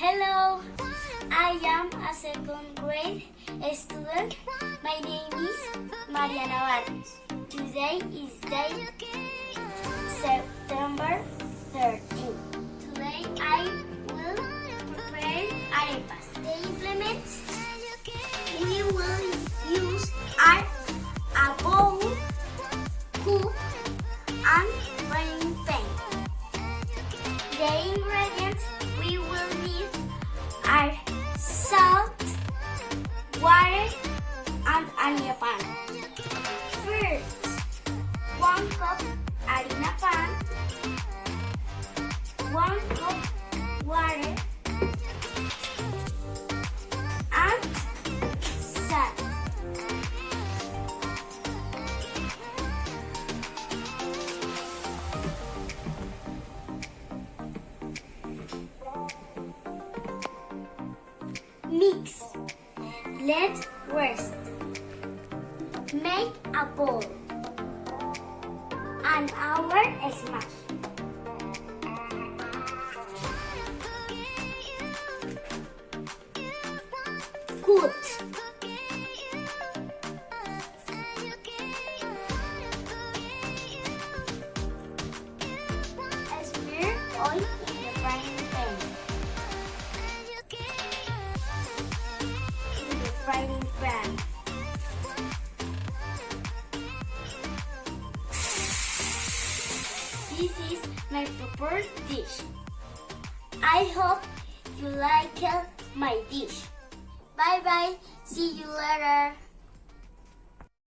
Hello, I am a second grade student. My name is Mariana Barrios. Today is day September 13. Today I will prepare arepas. The implements we will use are a bowl, cup, and frying pan. The ingredients we will need are salt, water, and harina pan. First, 1 cup harina pan, 1 cup water, and salt. Mix. Let rest. Make a bowl. An hour smash. Cut. Smear oil in the frying pan. Frying pan. This is my prepared dish. I hope you like my dish. Bye bye. See you later.